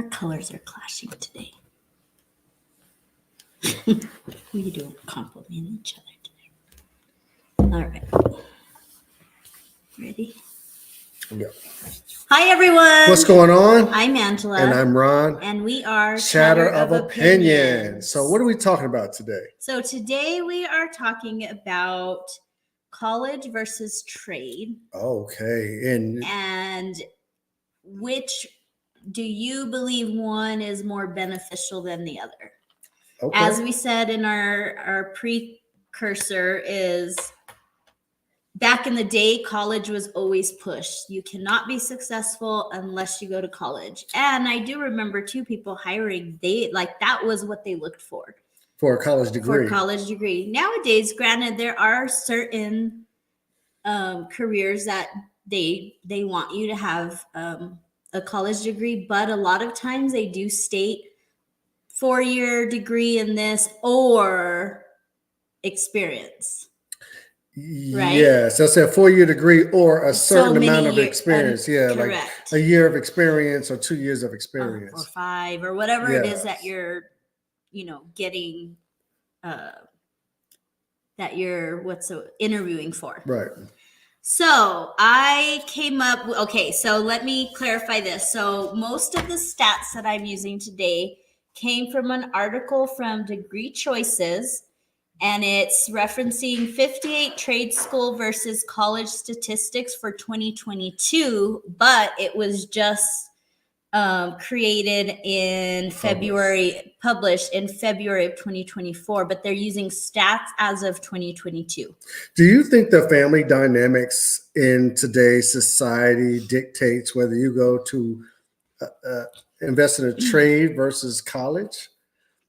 Our colors are clashing today. We don't compliment each other today. All right. Ready? Yeah. Hi, everyone. What's going on? I'm Angela. And I'm Ron. And we are Shatter of Opinion. So what are we talking about today? So today we are talking about college versus trade. Okay. And which do you believe one is more beneficial than the other? Okay. As we said in our precursor is back in the day, college was always pushed. You cannot be successful unless you go to college. And I do remember two people hiring, that was what they looked for. For a college degree. Nowadays, granted, there are certain careers that they want you to have a college degree, but a lot of times they do state 4-year degree in this or experience. Right? Yes, that's a 4-year degree or a certain amount of experience. Correct. Like a year of experience or 2 years of experience. Or 5 or whatever it is that you're, getting, that you're interviewing for. Right. So I came up, so let me clarify this. So most of the stats that I'm using today came from an article from Degree Choices, and it's referencing 58 trade school versus college statistics for 2022, but it was just created in published in February of 2024, but they're using stats as of 2022. Do you think the family dynamics in today's society dictates whether you go to invest in a trade versus college?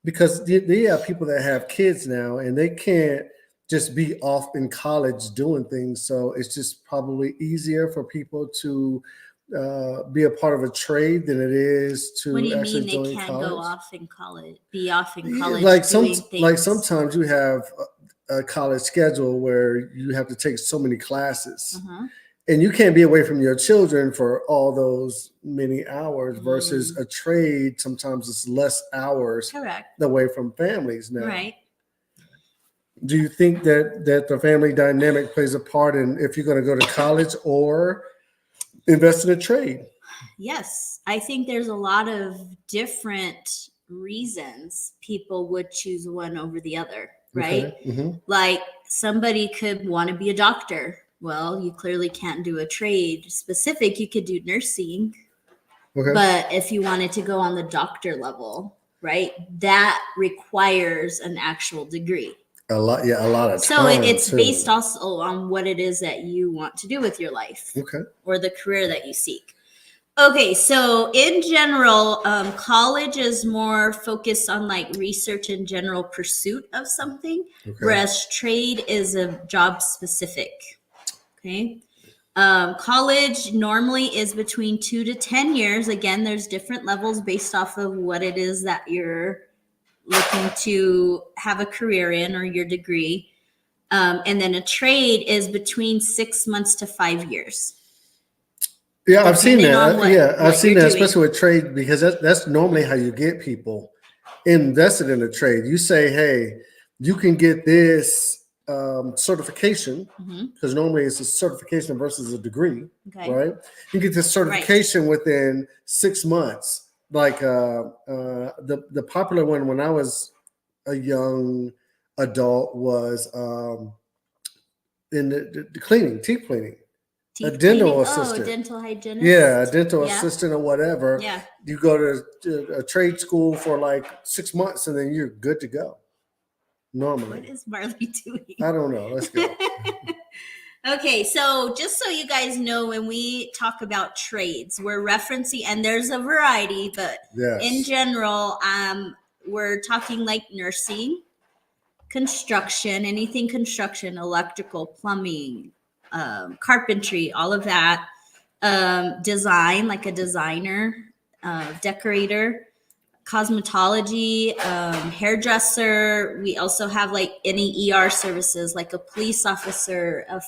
Because they have people that have kids now and they can't just be off in college doing things. So it's just probably easier for people to be a part of a trade than it is to actually join college. What do you mean they can't go off in college, be off in college doing things? Like sometimes you have a college schedule where you have to take so many classes. Uh-huh. And you can't be away from your children for all those many hours versus a trade. Sometimes it's less hours away from families now. Right. Do you think that the family dynamic plays a part in if you're going to go to college or invest in a trade? Yes. I think there's a lot of different reasons people would choose one over the other, right? Okay. Mm-hmm. Like somebody could want to be a doctor. Well, you clearly can't do a trade specific. You could do nursing. Okay. But if you wanted to go on the doctor level, right, that requires an actual degree. A lot of so time. So it's based also on what it is that you want to do with your life. Okay. Or the career that you seek. Okay, so in general, college is more focused on like research and general pursuit of something, whereas trade is a job specific. Okay. College normally is between 2 to 10 years. Again, there's different levels based off of what it is that you're looking to have a career in or your degree. And then a trade is between 6 months to 5 years. Yeah, I've seen that. I've seen that, especially with trade, because that's normally how you get people invested in a trade. You say, hey, you can get this certification, because normally it's a certification versus a degree, right? You get this certification within 6 months. Like the popular one when I was a young adult was in the cleaning, teeth cleaning. A dental assistant. A dental hygienist. Yeah, a dental assistant or whatever. Yeah. You go to a trade school for like 6 months and then you're good to go. Normally. What is Marley doing? I don't know. Let's go. Okay, so just so you guys know, when we talk about trades, we're referencing, and there's a variety, but in general, we're talking like nursing, construction, anything construction, electrical, plumbing, carpentry, all of that, design, like a designer, decorator, cosmetology, hairdresser. We also have like any ER services, like a police officer, a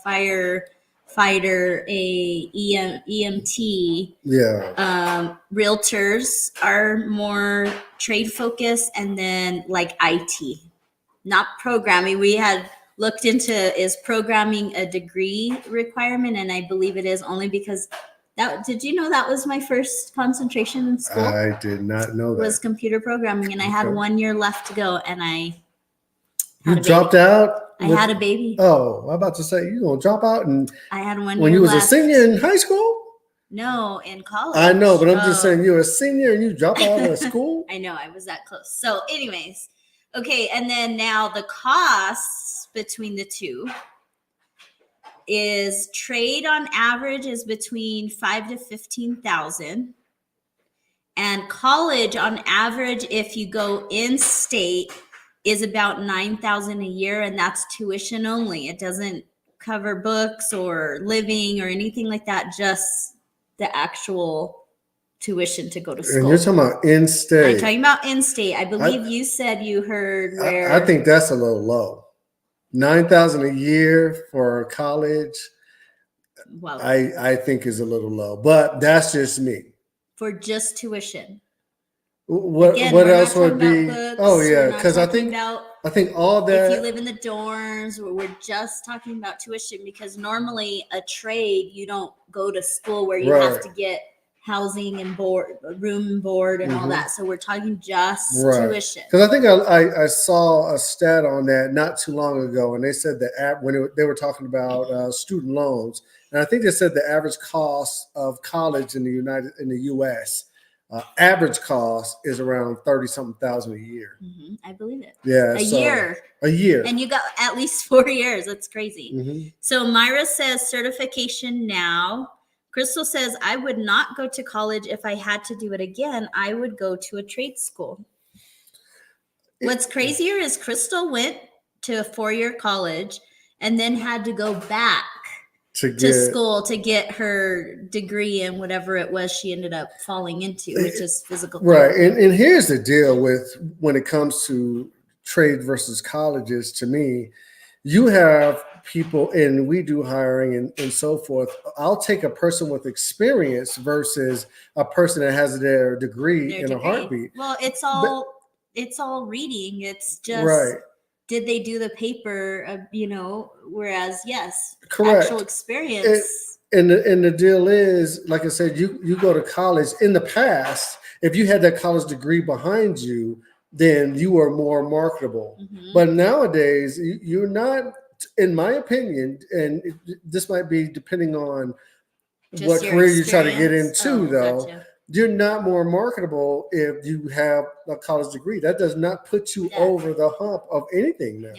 fighter, a EMT. Yeah. Realtors are more trade focused, and then like IT, not programming. We had looked into, is programming a degree requirement, and I believe it is, only because that, did you know that was my first concentration in school? I did not know that. Was computer programming, and I had 1 year left to go, and I you dropped out. I had a baby. Oh, I'm about to say, you gonna drop out, and I had 1 year when you was left. a senior in high school. No, in college. I know, but I'm just saying, you're a senior and you drop out of school. I know, I was that close. So, anyways, okay, and then now the costs between the two is trade on average is between 5 to 15,000, and college on average, if you go in state, is about 9,000 a year, and that's tuition only. It doesn't cover books or living or anything like that, just the actual tuition to go to school. And you're talking about in-state. I'm talking about in-state. I believe you said you heard where. I think that's a little low. 9,000 a year for college, well, I think is a little low, but that's just me. For just tuition. What else would be? Books, oh yeah, because I think all that. If you live in the dorms, we're just talking about tuition, because normally a trade, you don't go to school where you have to get housing and board, room and board, and all that. So we're talking just tuition. Because I think I saw a stat on that not too long ago, and they said that when they were talking about student loans, and I think they said the average cost of college in the U.S. Average cost is around 30-something thousand a year. I believe it. Yeah, a year, and you got at least 4 years. That's crazy. So Myra says certification now. Crystal says, I would not go to college if I had to do it again. I would go to a trade school. What's crazier is Crystal went to a 4-year college and then had to go back to school to get her degree in whatever it was she ended up falling into, which is physical therapy. Right. And here's the deal with when it comes to trade versus colleges. To me, you have people, and we do hiring and so forth. I'll take a person with experience versus a person that has their degree in a heartbeat. Well, it's all reading. It's just did they do the paper? Whereas correct, actual experience. And the deal is, like I said, you go to college. In the past, if you had that college degree behind you, then you were more marketable. But nowadays, you're not. In my opinion, and this might be depending on just what career you try to get into, you're not more marketable if you have a college degree. That does not put you over the hump of anything now.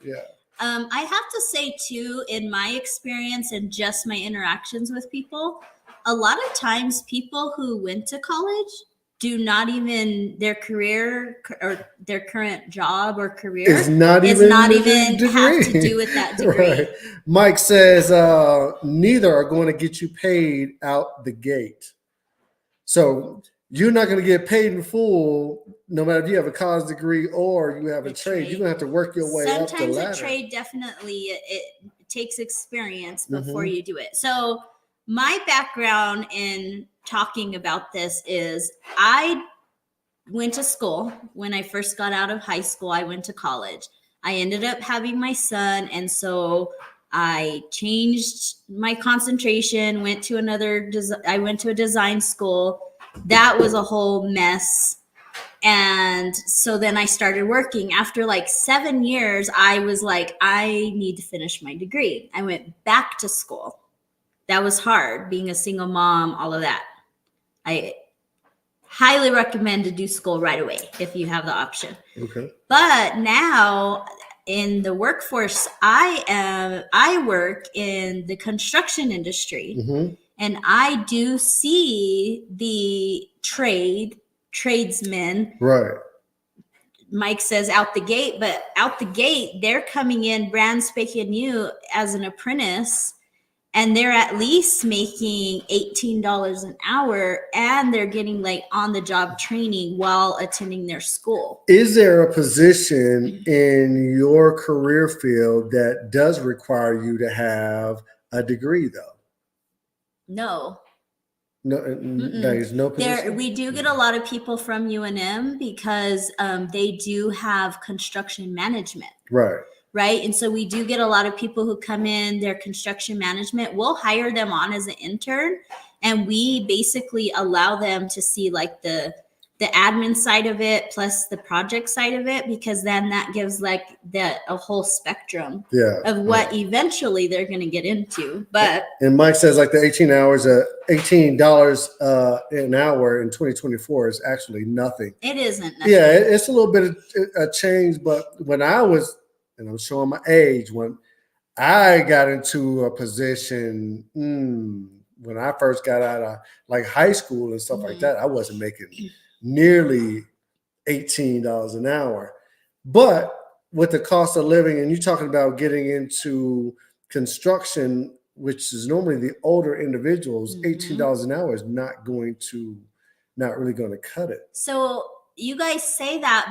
Yeah. I have to say too, in my experience and just my interactions with people, a lot of times people who went to college do not even, their career or their current job or career is not even have to do with that degree. Right. Mike says neither are going to get you paid out the gate. So you're not going to get paid in full, no matter if you have a college degree or you have a trade. You're going to have to work your way up the ladder. Sometimes a trade definitely it takes experience before you do it. So my background in talking about this is I went to school. When I first got out of high school, I went to college. I ended up having my son, and so I changed my concentration, I went to a design school. That was a whole mess. And so then I started working. After like 7 years, I was like, I need to finish my degree. I went back to school. That was hard, being a single mom, all of that. I highly recommend to do school right away if you have the option. Okay. But now in the workforce, I work in the construction industry, and I do see the tradesmen. Right. Mike says out the gate, but out the gate, they're coming in brand spanking new as an apprentice, and they're at least making $18 an hour, and they're getting like on the job training while attending their school. Is there a position in your career field that does require you to have a degree though? No. No, there's no position. We do get a lot of people from UNM because they do have construction management. Right. And so we do get a lot of people who come in, their construction management. We'll hire them on as an intern, and we basically allow them to see like the admin side of it plus the project side of it, because then that gives like a whole spectrum of what eventually they're going to get into. But and Mike says like the $18 an hour in 2024 is actually nothing. It isn't nothing. Yeah, it's a little bit of a change, but when I was, and I'm showing my age, when I got into a position when I first got out of like high school and stuff like that, I wasn't making nearly $18 an hour. But with the cost of living, and you're talking about getting into construction, which is normally the older individuals, $18 an hour is not really going to cut it. So you guys say that,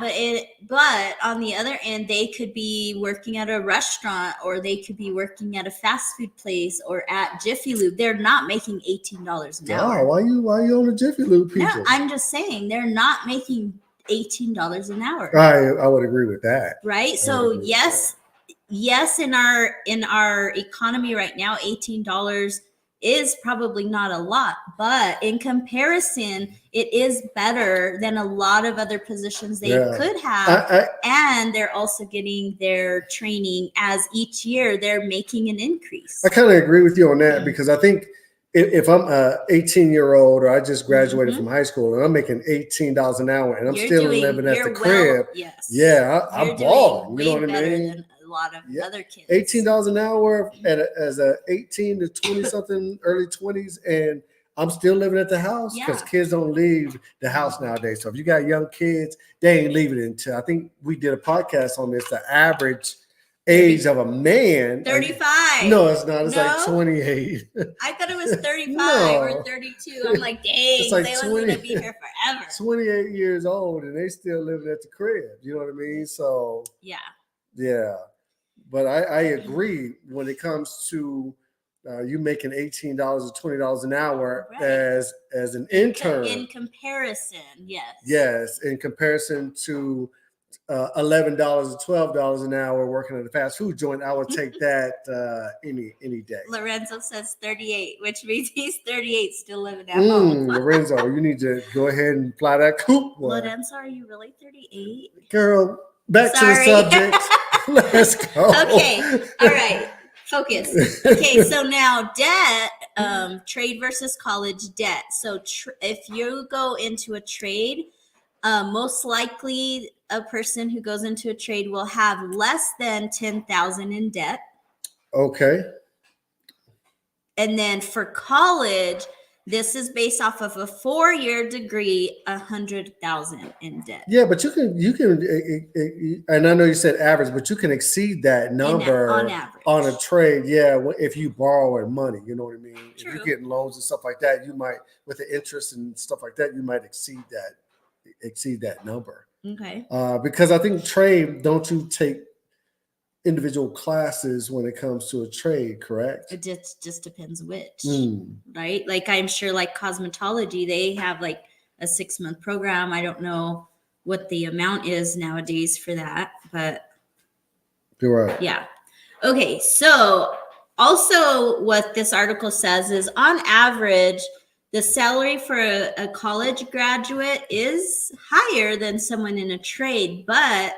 but on the other end, they could be working at a restaurant, or they could be working at a fast food place, or at Jiffy Lube. They're not making $18 an hour. Why you on the Jiffy Lube people? No, I'm just saying they're not making $18 an hour. I would agree with that. Right. So yes, in our economy right now, $18 is probably not a lot, but in comparison, it is better than a lot of other positions they could have. And they're also getting their training as each year they're making an increase. I kind of agree with you on that, because I think if I'm a 18-year-old, or I just graduated from high school and I'm making $18 an hour and I'm still living at the crib, I'm balling. You know what I mean? Than a lot of other kids. $18 an hour as a 18 to 20 something, early 20s, and I'm still living at the house, because kids don't leave the house nowadays. So if you got young kids, they ain't leaving until, I think we did a podcast on this, the average age of a man. 35. No, it's not. It's like 28. I thought it was 35 or 32. I'm like, dang, it's like they want me to be here forever. 28 years old and they still living at the crib. You know what I mean? So yeah. But I agree when it comes to you making $18 or $20 an hour as an intern. In comparison, yes. Yes, in comparison to $11 or $12 an hour working at a fast food joint, I would take that any day. Lorenzo says 38, which means he's 38, still living at home. Lorenzo, you need to go ahead and fly that coop. Lorenzo, are you really 38? Girl, back to the subject. Let's go. Okay, all right. Focus. Okay, so now debt, trade versus college debt. So if you go into a trade, most likely a person who goes into a trade will have less than $10,000 in debt. Okay. And then for college, this is based off of a 4-year degree, $100,000 in debt. Yeah, but you can, and I know you said average, but you can exceed that number on average on a trade. Yeah, if you borrow money, you know what I mean. True. If you're getting loans and stuff like that, you might, with the interest and stuff like that, you might exceed that number. Okay. Because I think trade, don't you take individual classes when it comes to a trade, correct? It just depends which, right? Like I'm sure like cosmetology, they have like a 6-month program. I don't know what the amount is nowadays for that, but you're right. Yeah. Okay. So also what this article says is on average, the salary for a college graduate is higher than someone in a trade, but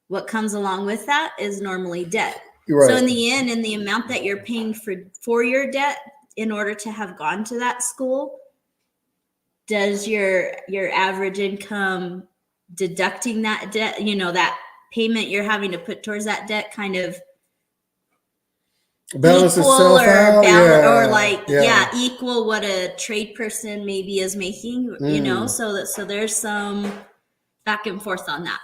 what comes along with that is normally debt. Right. So in the end, in the amount that you're paying for your debt in order to have gone to that school, does your average income deducting that debt, that payment you're having to put towards that debt kind of balance equal itself out? Equal what a trade person maybe is making, so there's some back and forth on that.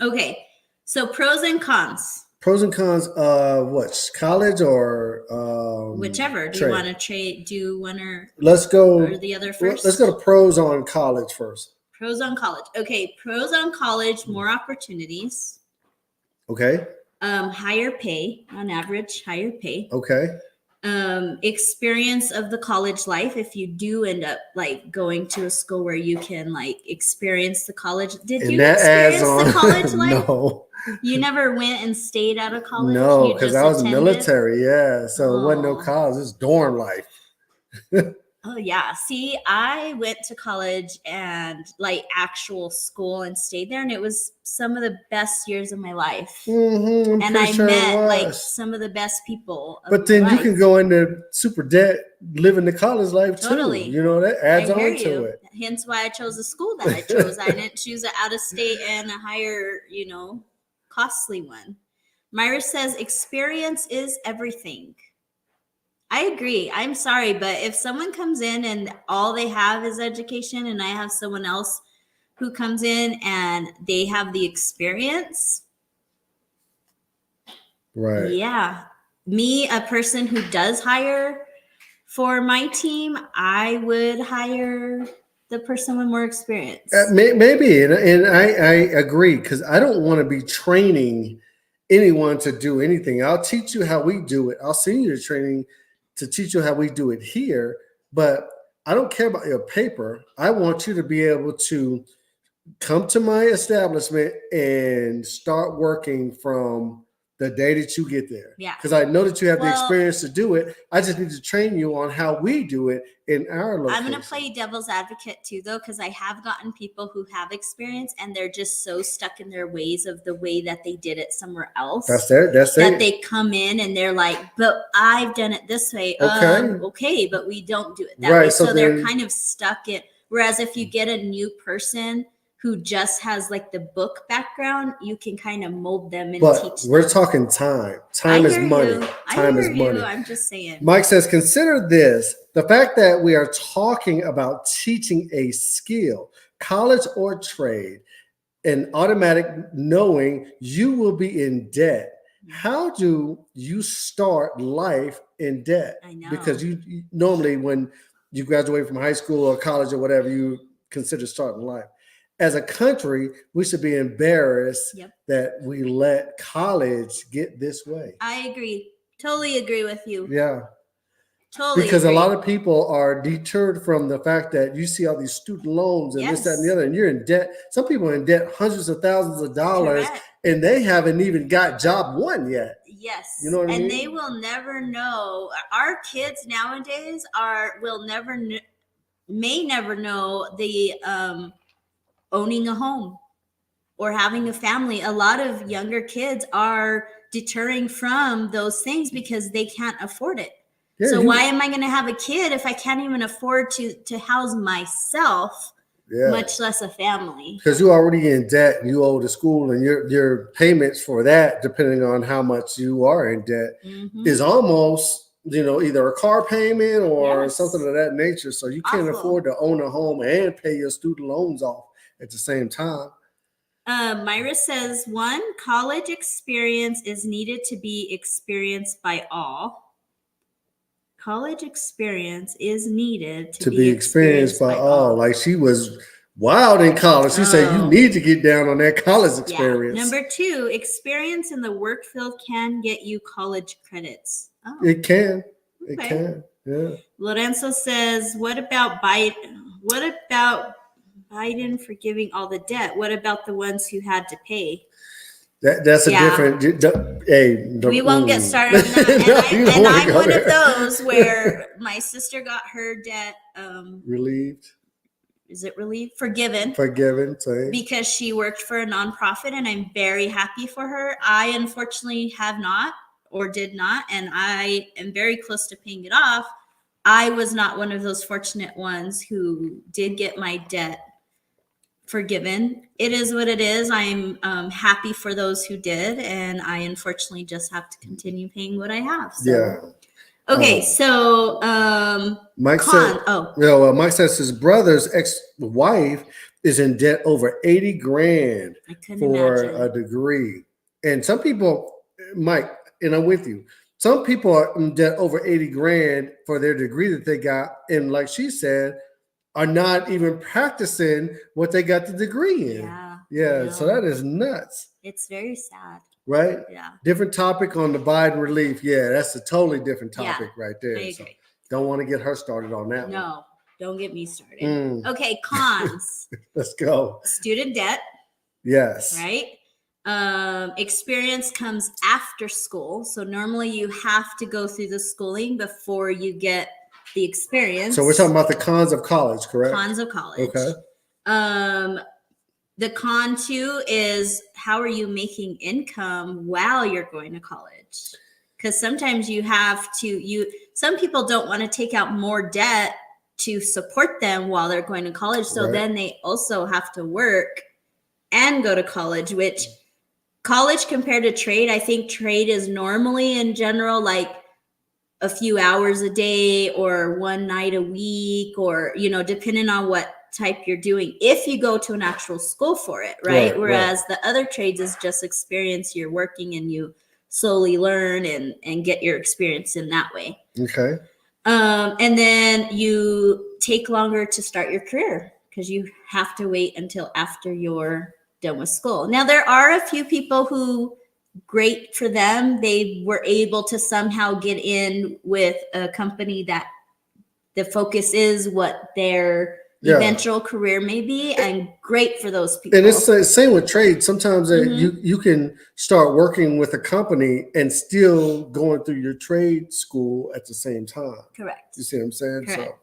Okay. So pros and cons. Pros and cons of what? College or whichever. Do trade? You want to trade? Do one or the other first? Let's go to pros on college first. Pros on college. Okay. Pros on college, more opportunities. Okay. Higher pay, on average, higher pay. Okay. Experience of the college life. If you do end up like going to a school where you can like experience the college. Did And you that adds experience on. the college life? No. You never went and stayed out of college? No, You because just I was attended? military. Yeah. So it wasn't no Oh. college. It's dorm life. Oh yeah. See, I went to college and like actual school and stayed there, and it was some of the best years of my life. Mm-hmm, And I met like some of the best people. But then you can go into super debt, living the college life Totally. too. You know, that adds I hear on to you. it. Hence why I chose the school that I chose. I didn't choose an out of state and a higher, costly one. Myra says experience is everything. I agree. I'm sorry, but if someone comes in and all they have is education, and I have someone else who comes in and they have the experience, right? Yeah. Me, a person who does hire for my team, I would hire the person with more experience. Maybe, and I agree, because I don't want to be training anyone to do anything. I'll teach you how we do it. I'll send you the training to teach you how we do it here, but I don't care about your paper. I want you to be able to come to my establishment and start working from the day that you get there. Yeah. Because I know that you have the experience to do it. I just need to train you on how we do it in our location. I'm going to play devil's advocate too, though, because I have gotten people who have experience and they're just so stuck in their ways of the way that they did it somewhere else. That's it. They come in and they're like, but I've done it this way. Okay, but we don't do it that way. So they're kind of stuck in. Whereas if you get a new person who just has like the book background, you can kind of mold them and teach them. We're talking time. Time is money. Time is money. I'm just saying. Mike says, consider this. The fact that we are talking about teaching a skill, college or trade, an automatic knowing you will be in debt. How do you start life in debt? I know. Because you normally, when you graduate from high school or college or whatever, you consider starting life. As a country, we should be embarrassed that we let college get this way. I agree. Totally agree with you. Yeah. Totally. Because a lot of people are deterred from the fact that you see all these student loans and this, that, and the other, and you're in debt. Some people are in debt hundreds of thousands of dollars, and they haven't even got job one yet. Yes. You know what I mean? And they will never know. Our kids nowadays may never know the owning a home or having a family. A lot of younger kids are deterring from those things because they can't afford it. Yeah, so why am I going to have a kid if I can't even afford to house myself, much less a family? Because you're already in debt and you owe the school, and your payments for that, depending on how much you are in debt, is almost, either a car payment or something of that nature. So you can't afford to own a home and pay your student loans off at the same time. Myra says, 1, college experience is needed to be experienced by all. College experience is needed to be experienced by all. Like, she was wild in college. She said you need to get down on that college experience. Yeah. Number 2, experience in the work field can get you college credits. Oh. It can. It can. Yeah. Lorenzo says, what about Biden forgiving all the debt? What about the ones who had to pay? That's a different. We won't get started on that. And I'm one of those where my sister got her debt relieved. Is it relieved? Forgiven. Same. Because she worked for a nonprofit, and I'm very happy for her. I unfortunately have not, or did not, and I am very close to paying it off. I was not one of those fortunate ones who did get my debt forgiven. It is what it is. I'm happy for those who did, and I unfortunately just have to continue paying what I have. So. Okay, so Mike Mike says his brother's ex-wife is in debt over $80,000 for a degree, and some people, Mike, and I'm with you. Some people are in debt over $80,000 for their degree that they got, and like she said, are not even practicing what they got the degree in. Yeah. So that is nuts. It's very sad. right? Yeah. Different topic on the Biden relief. Yeah, that's a totally different topic right there. I agree. So don't want to get her started on that one. No, don't get me started. Okay, cons. Let's go. Student debt. Yes. Right? Experience comes after school. So normally you have to go through the schooling before you get the experience. So we're talking about the cons of college, correct? Cons of college. Okay. The con too is how are you making income while you're going to college? Because sometimes you have to, some people don't want to take out more debt to support them while they're going to college. So then they also have to work and go to college, which college compared to trade, I think trade is normally in general like a few hours a day or one night a week, or, depending on what type you're doing, if you go to an actual school for it, right? Whereas the other trades is just experience. You're working and you slowly learn and get your experience in that way. Okay. And then you take longer to start your career because you have to wait until after you're done with school. Now, there are a few people who, great for them, they were able to somehow get in with a company that the focus is what their eventual career may be, and great for those people. And it's the same with trade. Sometimes you can start working with a company and still going through your trade school at the same time. Correct. You see what I'm saying? Correct.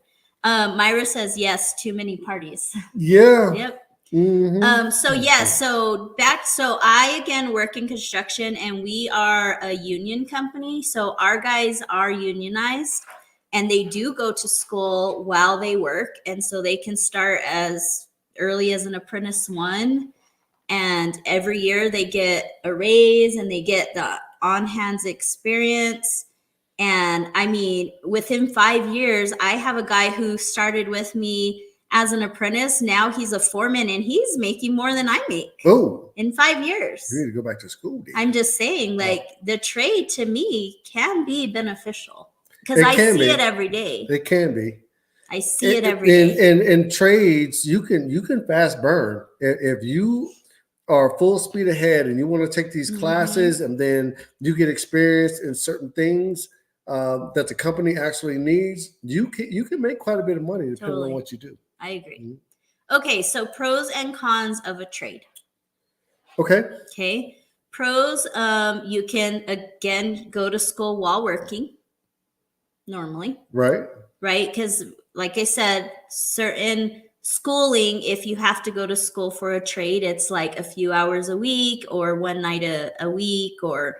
So Myra says yes, too many parties. Yeah. Yep. Mm-hmm. So I again work in construction, and we are a union company. So our guys are unionized, and they do go to school while they work. And so they can start as early as an apprentice 1. And every year they get a raise and they get the on-hands experience. And I mean, within 5 years, I have a guy who started with me as an apprentice. Now he's a foreman and he's making more than I make in 5 years. You need to go back to school. Dude. I'm just saying, the trade to me can be beneficial because I see it every day. It can be. I see it every day. And in trades, you can fast burn. If you are full speed ahead and you want to take these classes and then you get experience in certain things that the company actually needs, you can make quite a bit of money depending on what you do. I agree. Mm-hmm. Okay, so pros and cons of a trade. Okay. Pros, you can again go to school while working normally. Right, because like I said, certain schooling, if you have to go to school for a trade, it's like a few hours a week or one night a week, or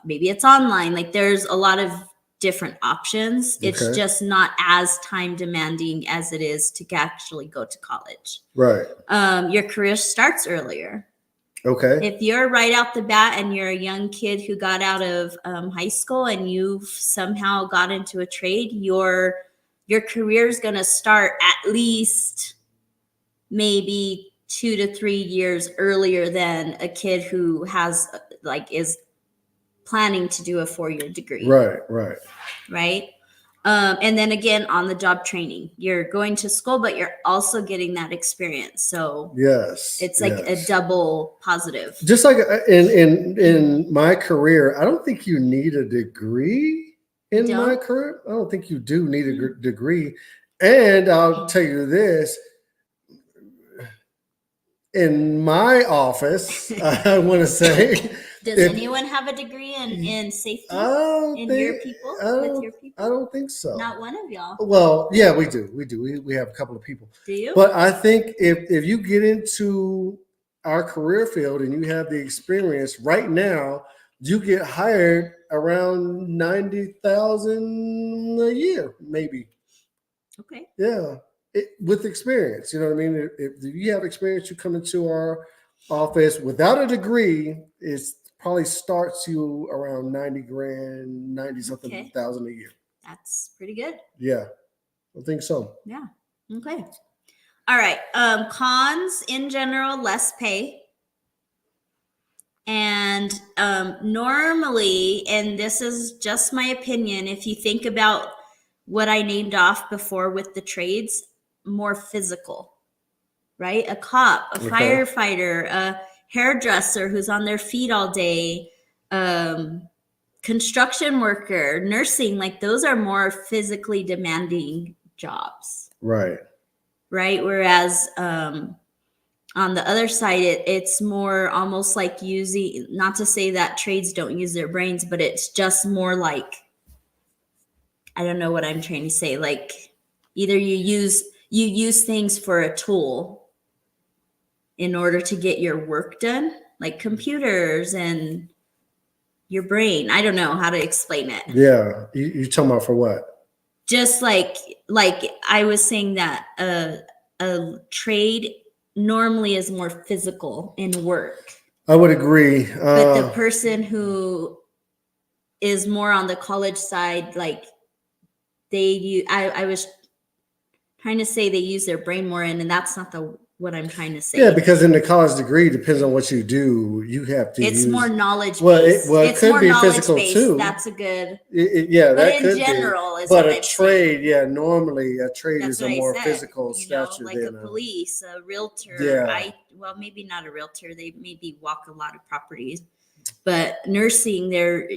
maybe it's online. Like there's a lot of different options. It's just not as time demanding as it is to actually go to college. Right. Your career starts earlier. Okay. If you're right out the bat and you're a young kid who got out of high school and you've somehow got into a trade, your career is going to start at least maybe 2 to 3 years earlier than a kid who has is planning to do a 4-year degree. Right. And then again, on the job training, you're going to school, but you're also getting that experience. So it's like a double positive. Just like in my career, I don't think you need a degree in my career. I don't think you do need a degree. And I'll tell you this, in my office, I want to say, does anyone have a degree in safety with your people? I don't think so. Not one of y'all. Well, yeah, we do. We have a couple of people. Do you? But I think if you get into our career field and you have the experience right now, you get hired around $90,000 a year, maybe. Okay. Yeah, with experience. You know what I mean? If you have experience, you come into our office without a degree, it's probably starts you around 90 grand, 90 something thousand a year. That's pretty good. Yeah, I think so. Yeah. Okay. All right. Cons in general, less pay. And normally, and this is just my opinion, if you think about what I named off before with the trades, more physical, right? A cop, a firefighter, hairdresser who's on their feet all day, construction worker, nursing, like those are more physically demanding jobs. Right. Right. Whereas on the other side, it's more almost like using, not to say that trades don't use their brains, but it's just more like, I don't know what I'm trying to say. Like either you use things for a tool in order to get your work done, like computers and your brain. I don't know how to explain it. Yeah. You talking about for what? Just like I was saying that a trade normally is more physical in work. I would agree. But the person who is more on the college side, like I was trying to say they use their brain more in, and that's not what I'm trying to say. Yeah, because in the college degree, depends on what you do. You have to. It's more knowledge based. Well, it could be physical too. That's a good. Yeah, but that in could general, be. Is but what a I'm trade, saying. normally a trade That's is a more physical you stature like than a police, a realtor. Yeah. Well, maybe not a realtor. They maybe walk a lot of properties, but nursing, they're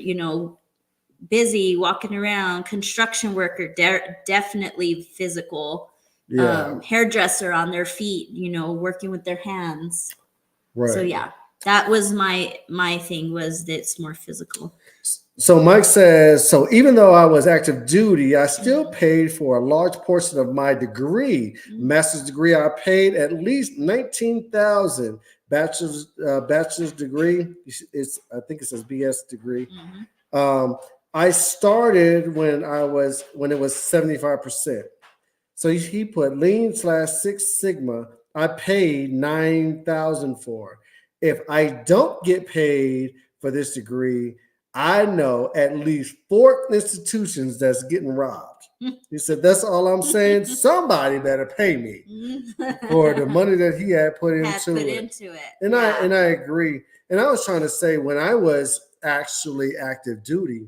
busy walking around. Construction worker, definitely physical. Yeah. Hairdresser on their feet, working with their hands. Right. So yeah, that was my thing, was that it's more physical. So Mike says, so even though I was active duty, I still paid for a large portion of my degree. Master's degree, I paid at least $19,000. Bachelor's degree, I think it says BS degree. I started when it was 75%. So he put Lean/Six Sigma. I paid $9,000 for. If I don't get paid for this degree, I know at least 4 institutions that's getting robbed. He said, that's all I'm saying. Somebody better pay me for the money that he had put into it. And I agree. And I was trying to say, when I was actually active duty,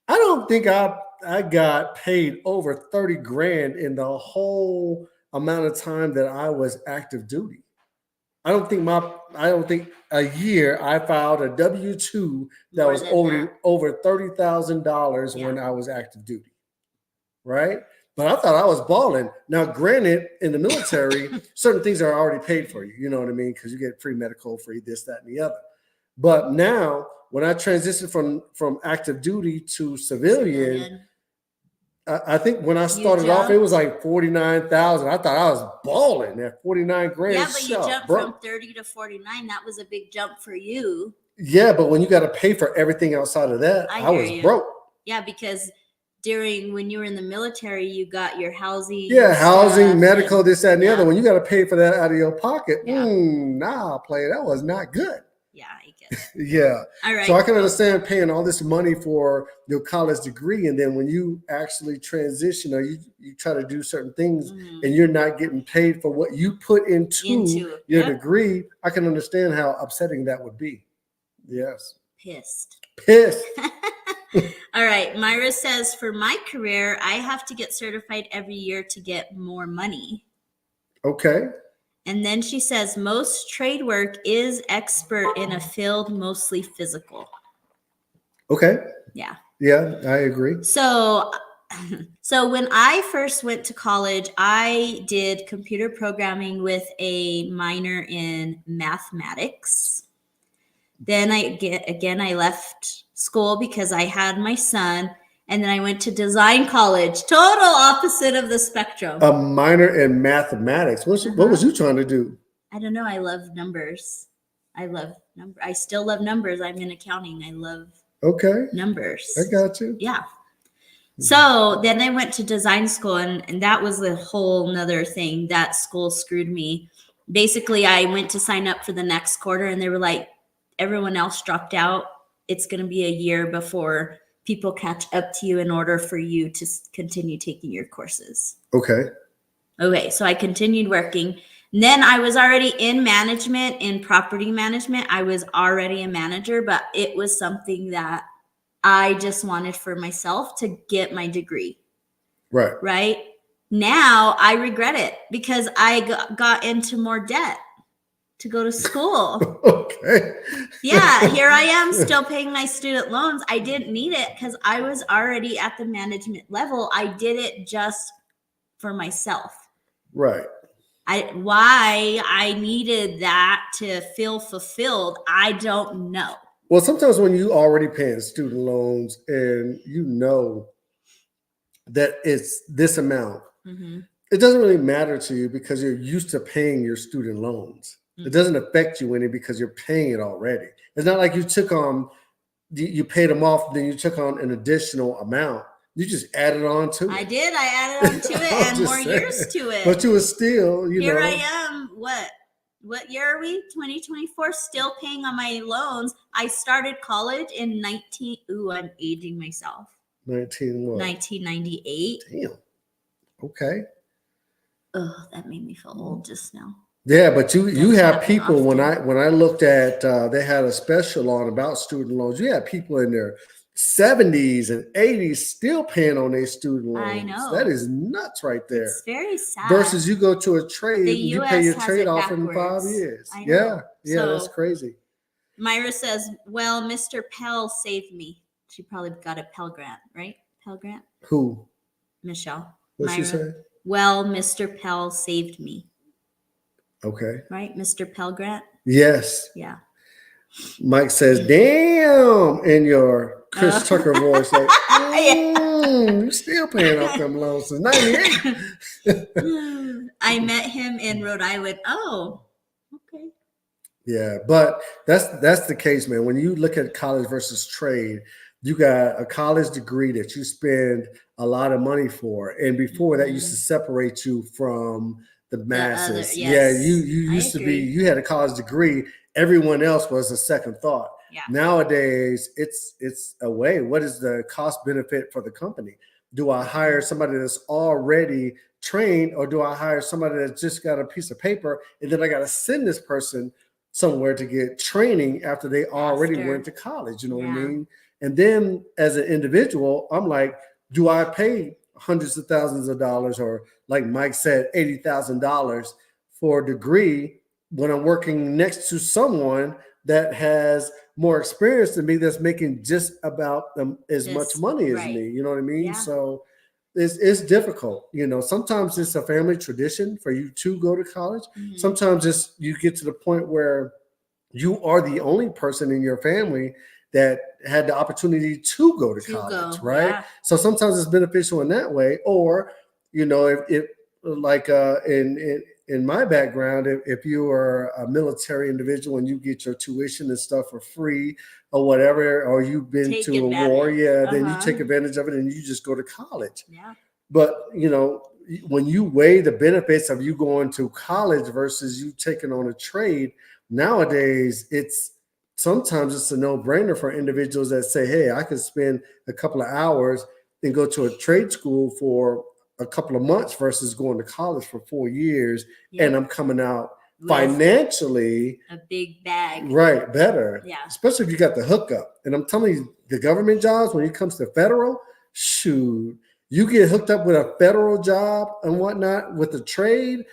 I don't think I got paid over 30 grand in the whole amount of time that I was active duty. I don't think a year I filed a W-2 that was over $30,000 when I was active duty. Right? But I thought I was balling. Now, granted, in the military, certain things are already paid for you. You know what I mean? Because you get free medical, free this, that, and the other. But now, when I transitioned from active duty to civilian, I think when I started off, it was like 49,000. I thought I was balling at 49 grand. Yeah, but you jumped from 30 to 49. That was a big jump for you. Yeah, but when you got to pay for everything outside of that, I was broke. Yeah, because when you were in the military, you got your housing. Yeah, housing, medical, this, that, and the other. When you got to pay for that out of your pocket, player, that was not good. Yeah, I guess. Yeah. All right. So I can understand paying all this money for your college degree, and then when you actually transition or you try to do certain things and you're not getting paid for what you put into your degree, I can understand how upsetting that would be. Yes. Pissed. All right. Myra says, for my career, I have to get certified every year to get more money. Okay. And then she says, most trade work is expert in a field mostly physical. Okay. Yeah. Yeah, I agree. So when I first went to college, I did computer programming with a minor in mathematics. Then I left school because I had my son. And then I went to design college, total opposite of the spectrum. A minor in mathematics. What was you trying to do? I don't know. I love numbers. I still love numbers. I'm in accounting. I love numbers. I got you. Yeah. So then I went to design school, and that was a whole nother thing. That school screwed me. Basically, I went to sign up for the next quarter, and they were like, everyone else dropped out. It's going to be a year before people catch up to you in order for you to continue taking your courses. Okay. So I continued working. And then I was already in management, in property management. I was already a manager, but it was something that I just wanted for myself to get my degree. Right. Now I regret it because I got into more debt. to go to school. Okay. Yeah, here I am still paying my student loans. I didn't need it because I was already at the management level. I did it just for myself. Right. Why I needed that to feel fulfilled, I don't know. Well, sometimes when you already paying student loans and you know that it's this amount, it doesn't really matter to you because you're used to paying your student loans. It doesn't affect you any because you're paying it already. It's not like you took on, you paid them off, then you took on an additional amount. You just added on to it. I did. I added on to it and more years to it. But you were still, Here I am. What year are we? 2024. Still paying on my loans. I started college in I'm aging myself. 1998. Damn. Okay. Oh, that made me feel old just now. Yeah, but you have people when I looked at they had a special on about student loans. You have people in their 70s and 80s still paying on their student loans. I know. That is nuts right there. It's very sad. Versus you go to a trade and you pay your trade off in 5 years. I know. Yeah, so, that's crazy. Myra says, well, Mr. Pell saved me. She probably got a Pell Grant, right? Pell Grant? Who? Michelle. What'd she say? Well, Mr. Pell saved me. Okay. Right? Mr. Pell Grant? Yes. Yeah. Mike says, damn, in your Chris Tucker voice, like, you still paying off them loans since 98. I met him in Rhode Island. Oh, okay. Yeah, but that's the case, man. When you look at college versus trade, you got a college degree that you spend a lot of money for. And before that used to separate you from the masses. Yeah, you used to be, you had a college degree. Everyone else was a second thought. Yeah. Nowadays, it's a way. What is the cost benefit for the company? Do I hire somebody that's already trained, or do I hire somebody that's just got a piece of paper and then I got to send this person somewhere to get training after they already went to college? You know what I mean? And then as an individual, I'm like, do I pay hundreds of thousands of dollars, or like Mike said, $80,000 for a degree when I'm working next to someone that has more experience than me that's making just about as much money as me? You know what I mean? Yeah. So it's difficult. You know, sometimes it's a family tradition for you to go to college. Mm-hmm. Sometimes you get to the point where you are the only person in your family that had the opportunity to go to college, right? Yeah. So sometimes it's beneficial in that way. Or, you know, if like in my background, if you are a military individual and you get your tuition and stuff for free or whatever, or you've been to a war, then you take advantage of it and you just go to college. Yeah. But, you know, when you weigh the benefits of you going to college versus you taking on a trade, nowadays sometimes it's a no-brainer for individuals that say, hey, I could spend a couple of hours and go to a trade school for a couple of months versus going to college for 4 years. Yep. And I'm coming out financially a big bag. Right, better. Yeah. Especially if you got the hookup. And I'm telling you, the government jobs, when it comes to federal, shoot, you get hooked up with a federal job and whatnot with the trade,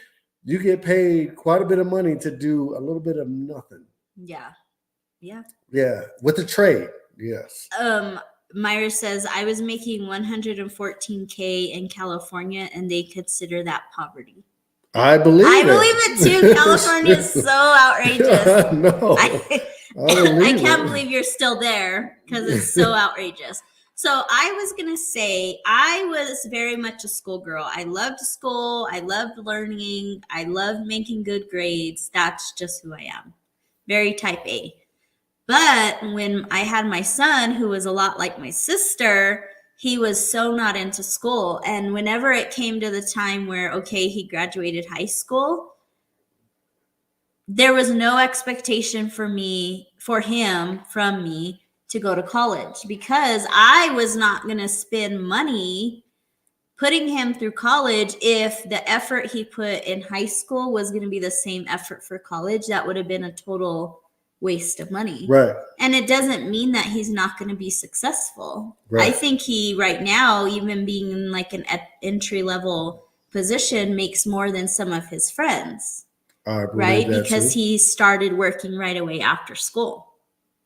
you get paid quite a bit of money to do a little bit of nothing. Yeah. Yeah. Yeah. With the trade. Yes. Myra says, I was making $114K in California and they consider that poverty. I believe it too. California is so outrageous. No. I can't believe you're still there because it's so outrageous. So I was going to say, I was very much a schoolgirl. I loved school. I loved learning. I loved making good grades. That's just who I am. Very type A. But when I had my son, who was a lot like my sister, he was so not into school. And whenever it came to the time where, okay, he graduated high school, there was no expectation from me to go to college because I was not going to spend money putting him through college if the effort he put in high school was going to be the same effort for college. That would have been a total waste of money. Right. And it doesn't mean that he's not going to be successful. Right. I think he right now, even being in like an entry level position, makes more than some of his friends. right? Because he started working right away after school.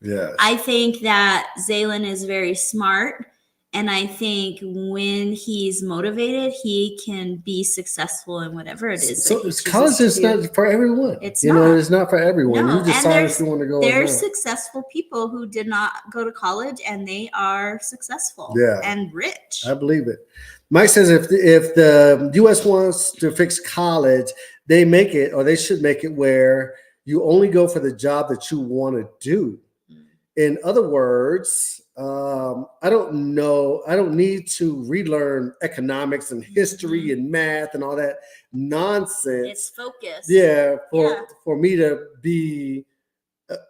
Yes. I think that Zaylin is very smart. And I think when he's motivated, he can be successful in whatever it is. So college is not for everyone. It's not for everyone. No. You decide if you want to go. There's successful people who did not go to college and they are successful and rich. I believe it. Mike says if the U.S. wants to fix college, they make it, or they should make it, where you only go for the job that you want to do. In other words, I don't know. I don't need to relearn economics and history and math and all that nonsense. It's focused. Yeah, for me to be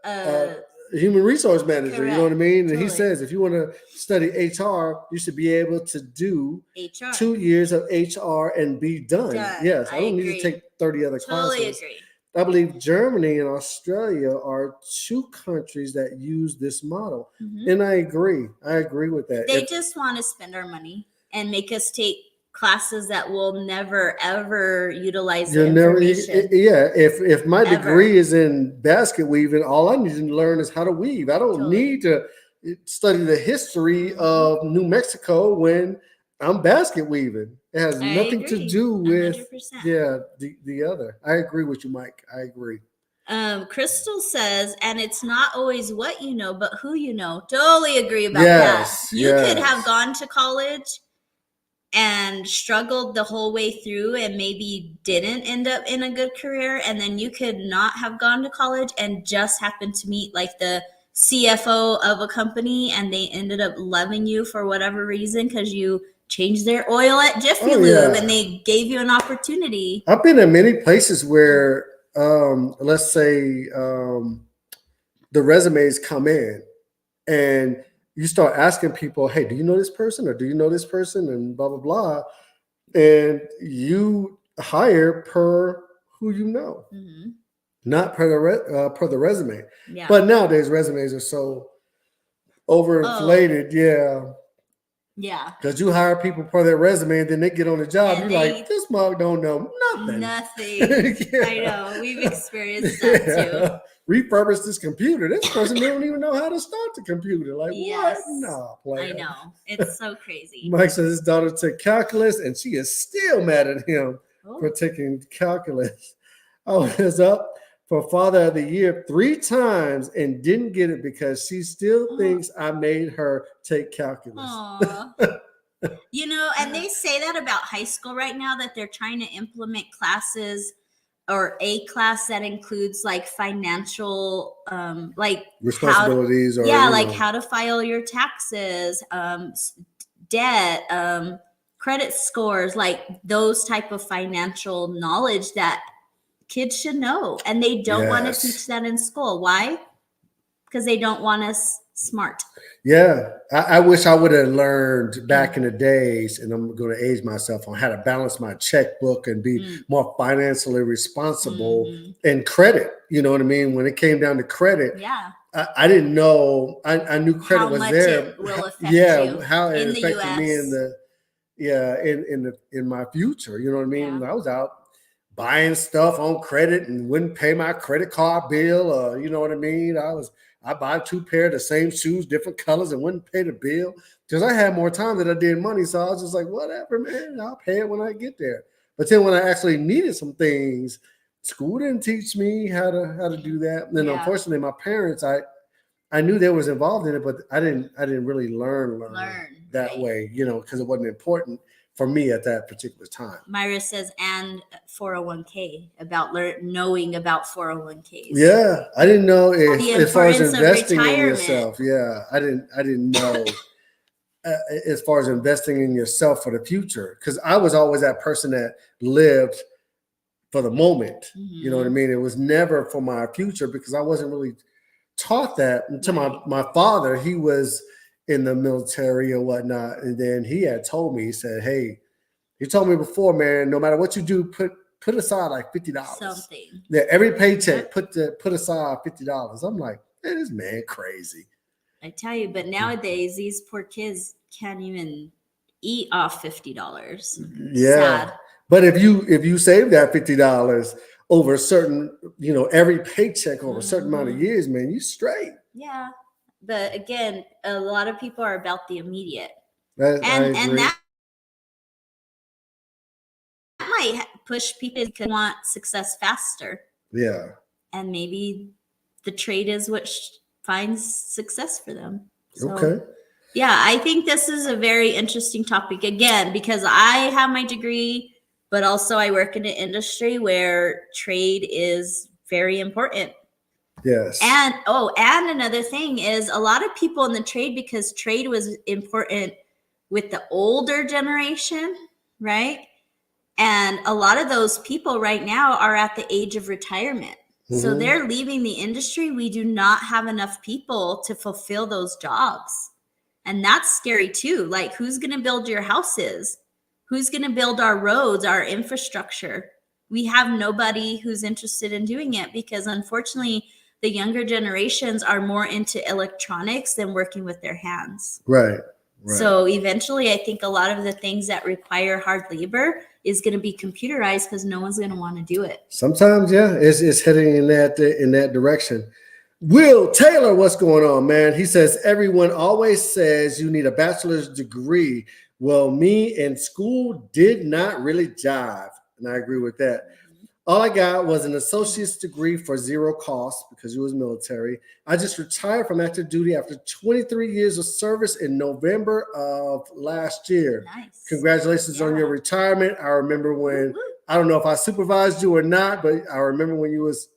a human resource manager. Correct. You know what I mean? Totally. And he says if you want to study HR, you should be able to do HR. 2 years of HR and be done. Yes, I don't need to take 30 other classes. Totally agree. I believe Germany and Australia are two countries that use this model. And I agree. I agree with that. They just want to spend our money and make us take classes that will never, ever utilize the information. If my degree is in basket weaving, all I need to learn is how to weave. I don't need to study the history of New Mexico when I'm basket weaving. It has nothing to do with 100%. The other. I agree with you, Mike. I agree. Crystal says, and it's not always what you know, but who you know. Totally agree about that. You could have gone to college and struggled the whole way through and maybe didn't end up in a good career. And then you could not have gone to college and just happen to meet like the CFO of a company and they ended up loving you for whatever reason because you changed their oil at Jiffy Lube and they gave you an opportunity. I've been in many places where, let's say, the resumes come in and you start asking people, hey, do you know this person or do you know this person and blah, blah, blah. And you hire per who you know, not per the resume. Yeah. But nowadays resumes are so overinflated. Yeah. Because you hire people per their resume and then they get on the job. And you're like, this mug don't know nothing. Nothing. I know. We've experienced that too. Repurpose this computer. This person don't even know how to start the computer. Like, what? No, I know. It's so crazy. Mike says his daughter took calculus and she is still mad at him for taking calculus. I was up for Father of the Year 3 times and didn't get it because she still thinks I made her take calculus. You know, and they say that about high school right now, that they're trying to implement classes or a class that includes like financial, like responsibilities how to file your taxes, debt, credit scores, like those type of financial knowledge that kids should know, and they don't want to teach that in school. Why? Because they don't want us smart. Yeah, I wish I would have learned back in the days, and I'm going to age myself on how to balance my checkbook and be more financially responsible and credit. You know what I mean? When it came down to credit, I didn't know. I knew credit was there. It will affect you how it affected me in my future. You know what I mean? Yeah. I was out buying stuff on credit and wouldn't pay my credit card bill, or you know what I mean? I buy 2 pair of the same shoes, different colors, and wouldn't pay the bill because I had more time than I did money. So I was just like, whatever, man, I'll pay it when I get there. But then when I actually needed some things, school didn't teach me how to do that. And then unfortunately, my parents, I knew they was involved in it, but I didn't really learn that way, you know, because it wasn't important for me at that particular time. Myra says, and 401k, about knowing about 401ks. Yeah, I didn't know as far as investing in yourself. Yeah, I didn't know as far as investing in yourself for the future, because I was always that person that lived for the moment. You know what I mean? It was never for my future because I wasn't really taught that until my father. He was in the military or whatnot, and then he had told me, he said, hey, he told me before, man, no matter what you do, put aside like $50. Something. Yeah, every paycheck, put aside $50. I'm like, man, this man crazy. I tell you, but nowadays these poor kids can't even eat off $50. Yeah. Sad. But if you save that $50 over a certain, every paycheck over a certain amount of years, man, you straight. Yeah. But again, a lot of people are about the immediate. And that might push people to want success faster. Yeah. And maybe the trade is what finds success for them. So, okay. Yeah, I think this is a very interesting topic again, because I have my degree, but also I work in an industry where trade is very important. Yes. And another thing is a lot of people in the trade, because trade was important with the older generation, right? And a lot of those people right now are at the age of retirement. So they're leaving the industry. We do not have enough people to fulfill those jobs. And that's scary too. Like, who's going to build your houses? Who's going to build our roads, our infrastructure? We have nobody who's interested in doing it, because unfortunately, the younger generations are more into electronics than working with their hands. Right. So eventually, I think a lot of the things that require hard labor is going to be computerized, because no one's going to want to do it. Sometimes, yeah, it's heading in that direction. Will Taylor, what's going on, man? He says, everyone always says you need a bachelor's degree. Well, me in school did not really jive. And I agree with that. All I got was an associate's degree for zero cost because it was military. I just retired from active duty after 23 years of service in November of last year. Nice. Congratulations on your retirement. I remember when, I don't know if I supervised you or not, but I remember when you was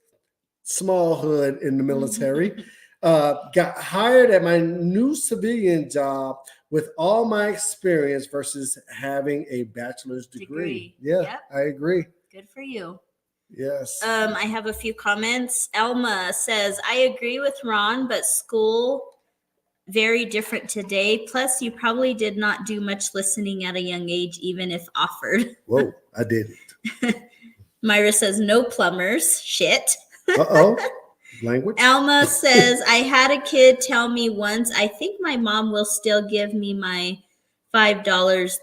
small hood in the military. Got hired at my new civilian job with all my experience versus having a bachelor's degree. Yeah, yep. I agree. Good for you. Yes. I have a few comments. Elma says, I agree with Ron, but school very different today. Plus, you probably did not do much listening at a young age, even if offered. Whoa, I didn't. Myra says, no plumbers. Shit. Uh-oh. Language. Alma says, I had a kid tell me once, I think my mom will still give me my $5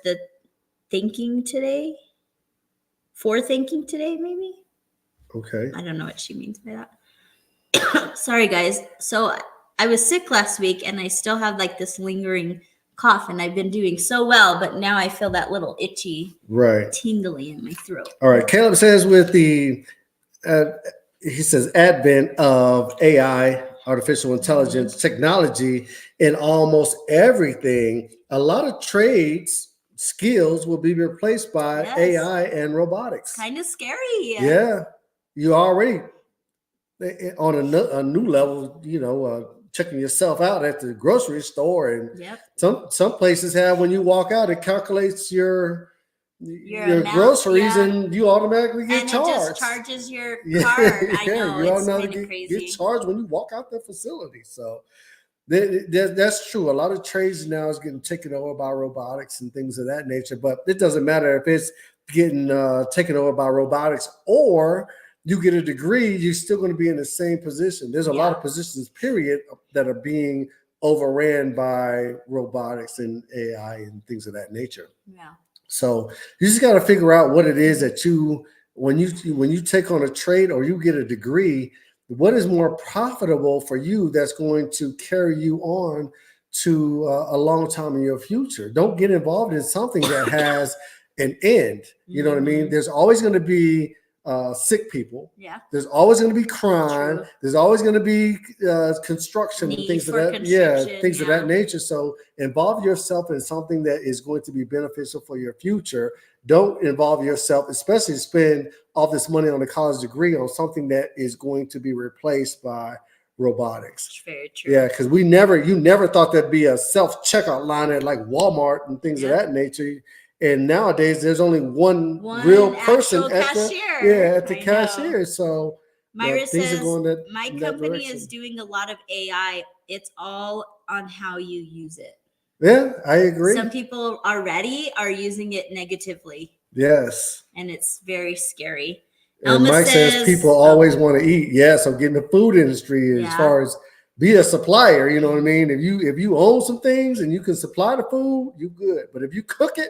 for thinking today, maybe. Okay. I don't know what she means by that. Sorry, guys. So I was sick last week, and I still have like this lingering cough, and I've been doing so well, but now I feel that little itchy, tingly in my throat. All right. Caleb says with the, he says, advent of AI, artificial intelligence, technology in almost everything, a lot of trades skills will be replaced by AI and robotics. Kind of scary. Yeah. You already on a new level, checking yourself out at the grocery store, and some places have, when you walk out, it calculates your groceries, and you automatically get charged. It just charges your card. I know, you it's kind of crazy. Get charged when you walk out the facility. So that's true. A lot of trades now is getting taken over by robotics and things of that nature. But it doesn't matter if it's getting taken over by robotics or you get a degree, you're still going to be in the same position. There's a lot of positions, period, that are being overran by robotics and AI and things of that nature. Yeah. So you just got to figure out what it is that when you take on a trade or you get a degree, what is more profitable for you that's going to carry you on to a long time in your future. Don't get involved in something that has an end. You know what I mean? There's always going to be sick people. Yeah. There's always going to be crime. True. There's always going to be construction and things of that. Things of that nature. So involve yourself in something that is going to be beneficial for your future. Don't involve yourself, especially spend all this money on a college degree on something that is going to be replaced by robotics. Very true. Yeah, because you never thought there'd be a self-checkout line at like Walmart and things of that nature. And nowadays, there's only one real person at the cashier. So Myra says, my company is doing a lot of AI. It's all on how you use it. Yeah, I agree. Some people already are using it negatively. Yes. And it's very scary. And Elma Mike says people always want to eat. Yes, I'm getting the food industry as far as be a supplier. You know what I mean? If you own some things and you can supply the food, you good. But if you cook it,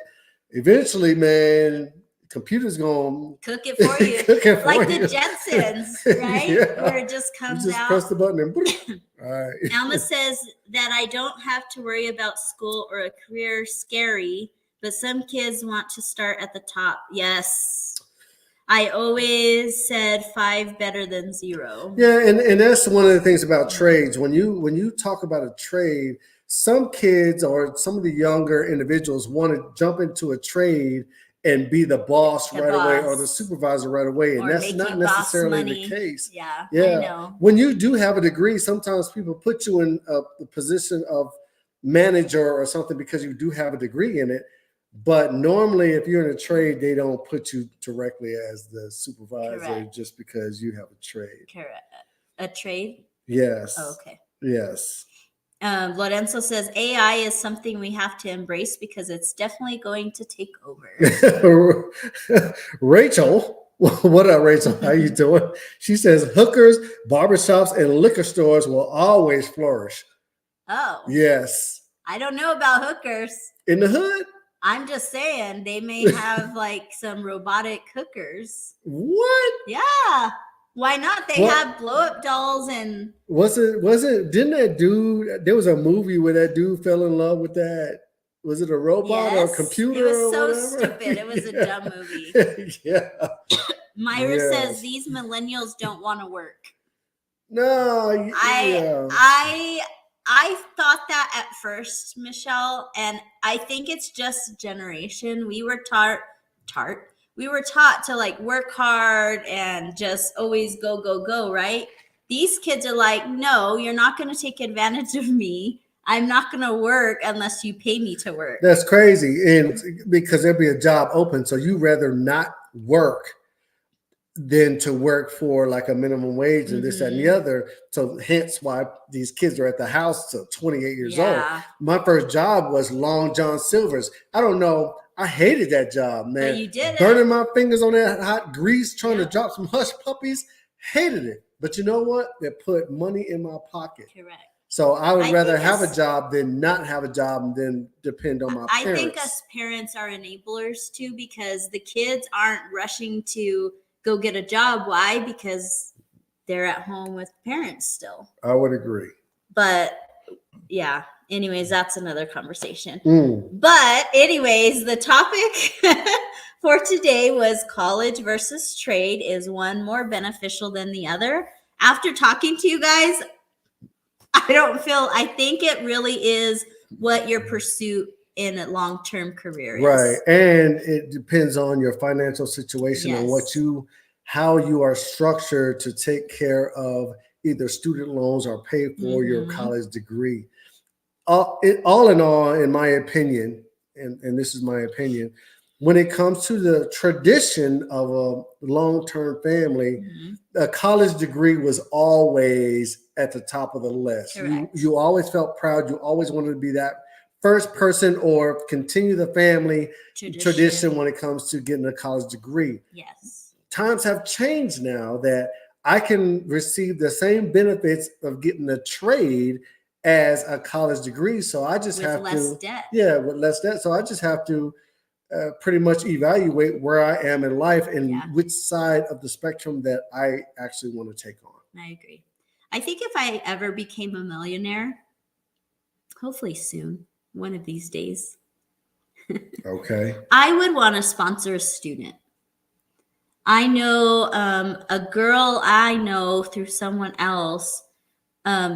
eventually, man, computer's going cook it for you, cook it for like you. the Jetsons, right? Yeah. Where it just comes you just out. press the button and all right. Alma says that I don't have to worry about school or a career. Scary, but some kids want to start at the top. Yes. I always said 5 better than 0. Yeah, and that's one of the things about trades. When you talk about a trade, some kids or some of the younger individuals want to jump into a trade and be the boss right away or the supervisor right away. And or that's not necessarily the case. Yeah, Yeah. I know. When you do have a degree, sometimes people put you in a position of manager or something because you do have a degree in it. But normally, if you're in a trade, they don't put you directly as the supervisor. Correct. Just because you have a trade. Correct. A trade? Yes. Oh, okay. Yes. Lorenzo says AI is something we have to embrace because it's definitely going to take over. Rachel, what up, Rachel? How you doing? She says hookers, barbershops, and liquor stores will always flourish. Oh. Yes. I don't know about hookers. In the hood? I'm just saying they may have like some robotic hookers. What? Yeah. Why not? They have blow up dolls and was it didn't that dude, there was a movie where that dude fell in love with that. Was it a robot or a computer? It was so stupid. It was a dumb movie. Yeah. Myra says these millennials don't want to work. No, I thought that at first, Michelle, and I think it's just generation. We were taught to like work hard and just always go, right? These kids are like, no, you're not going to take advantage of me. I'm not going to work unless you pay me to work. That's crazy. And because there'll be a job open. So you rather not work than to work for like a minimum wage and this, that, and the other. So hence why these kids are at the house till 28 years old. My first job was Long John Silver's. I don't know. I hated that job, man. But you did Burning my fingers on that hot grease, trying to drop some hush puppies. Hated it. But you know what? They put money in my pocket. Correct. So I would rather have a job than not have a job and then depend on my parents. I think us parents are enablers too, because the kids aren't rushing to go get a job. Why? Because they're at home with parents still. I would agree. But yeah, anyways, that's another conversation. But anyways, the topic for today was college versus trade. Is one more beneficial than the other? After talking to you guys, I think it really is what your pursuit in a long-term career is. Right. And it depends on your financial situation and how you are structured to take care of either student loans or pay for your college degree. All in all, in my opinion, and this is my opinion, when it comes to the tradition of a long-term family, a college degree was always at the top of the list. You always felt proud. You always wanted to be that first person or continue the family tradition when it comes to getting a college degree. Yes. Times have changed now that I can receive the same benefits of getting a trade as a college degree. So I just have to, with less debt. So I just have to pretty much evaluate where I am in life and which side of the spectrum that I actually want to take on. I agree. I think if I ever became a millionaire, hopefully soon, one of these days, okay, I would want to sponsor a student. I know a girl I know through someone else,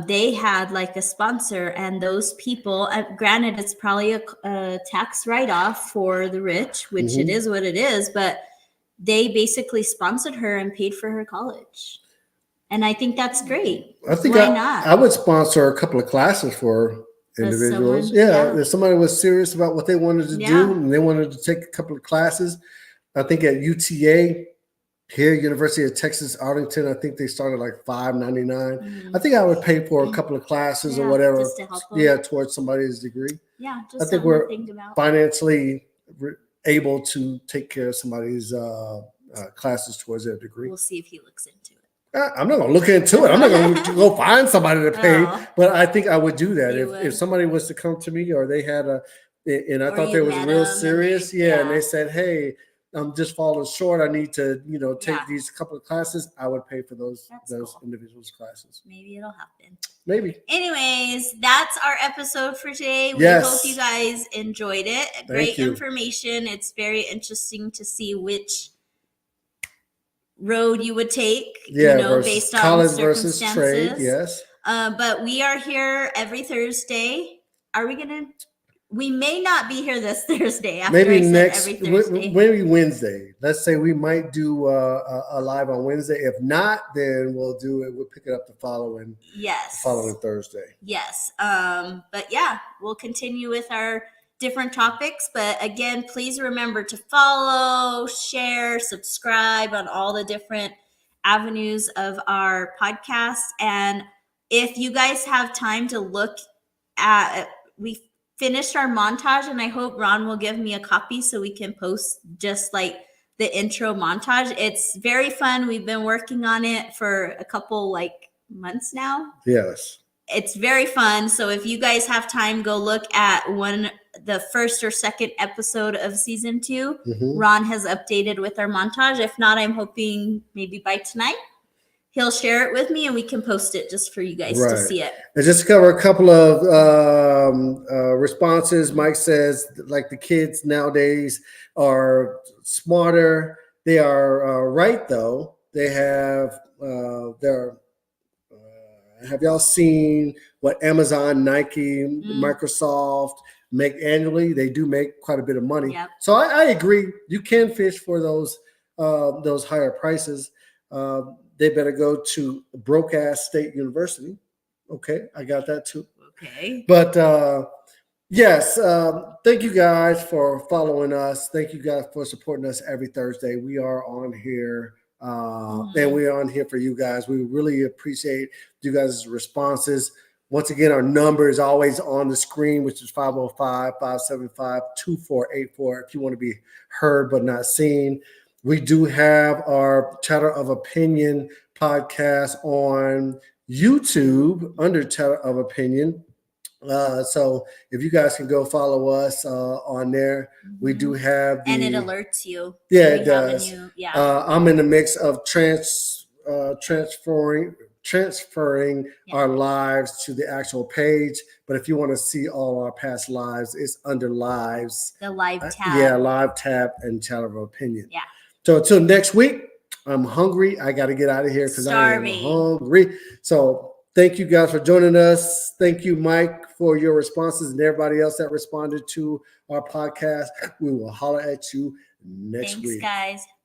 they had like a sponsor, and those people, granted, it's probably a tax write-off for the rich, which it is what it is, but they basically sponsored her and paid for her college. And I think that's great. I think Why not? I would sponsor a couple of classes for individuals. If somebody was serious about what they wanted to do and they wanted to take a couple of classes. I think at UTA here, University of Texas, Arlington, I think they started like $5.99. I think I would pay for a couple of classes or whatever. Just to help them. Towards somebody's degree. Yeah, just I think we're financially able to take care of somebody's classes towards their degree. We'll see if he looks into it. I'm not going to look into it. I'm not going to go find somebody to pay, but I think I would do that. If somebody was to come to me or they had and I thought they was real serious. And they said, hey, I'm just falling short. I need to, take Yeah. these couple of classes. I would pay for those cool. individuals' classes. Maybe it'll happen. Maybe. Anyways, that's our episode for today. We Yes. hope you guys enjoyed it. Thank Great you. information. It's very interesting to see which road you would take, based on college circumstances. Versus trade, yes. But we are here every Thursday. Are we gonna? We may not be here this Thursday. Maybe maybe Wednesday. Let's say we might do a live on Wednesday. If not, then we'll pick it up the following Thursday. Yes. But yeah, we'll continue with our different topics. But again, please remember to follow, share, subscribe on all the different avenues of our podcast. And if you guys have time to look at, we finished our montage, and I hope Ron will give me a copy so we can post just like the intro montage. It's very fun. We've been working on it for a couple months now. Yes. It's very fun. So if you guys have time, go look at the first or second episode of season 2. Mm-hmm. Ron has updated with our montage. If not, I'm hoping maybe by tonight he'll share it with me and we can post it just for you guys to see it. And just to cover a couple of responses, Mike says the kids nowadays are smarter. They are right though. They have have y'all seen what Amazon, Nike, Microsoft make annually? They do make quite a bit of money. Yep. So I agree. You can fish for those higher prices. They better go to broke-ass state university. Okay, I got that too. Okay. But yes, thank you guys for following us. Thank you guys for supporting us every Thursday. We are on here, and we are on here for you guys. We really appreciate you guys' responses. Once again, our number is always on the screen, which is 505-575-2484 if you want to be heard but not seen. We do have our Chatter of Opinion podcast on YouTube under Chatter of Opinion. So if you guys can go follow us on there, we do have and it alerts you. Yeah, it does. I'm in the mix of transferring our lives to the actual page. But if you want to see all our past lives, it's under lives. The live tab. Live tab and Chatter of Opinion. Yeah. So until next week, I'm hungry. I got to get out of here because I am hungry. So thank you guys for joining us. Thank you, Mike, for your responses and everybody else that responded to our podcast. We will holler at you next week. Thanks, guys.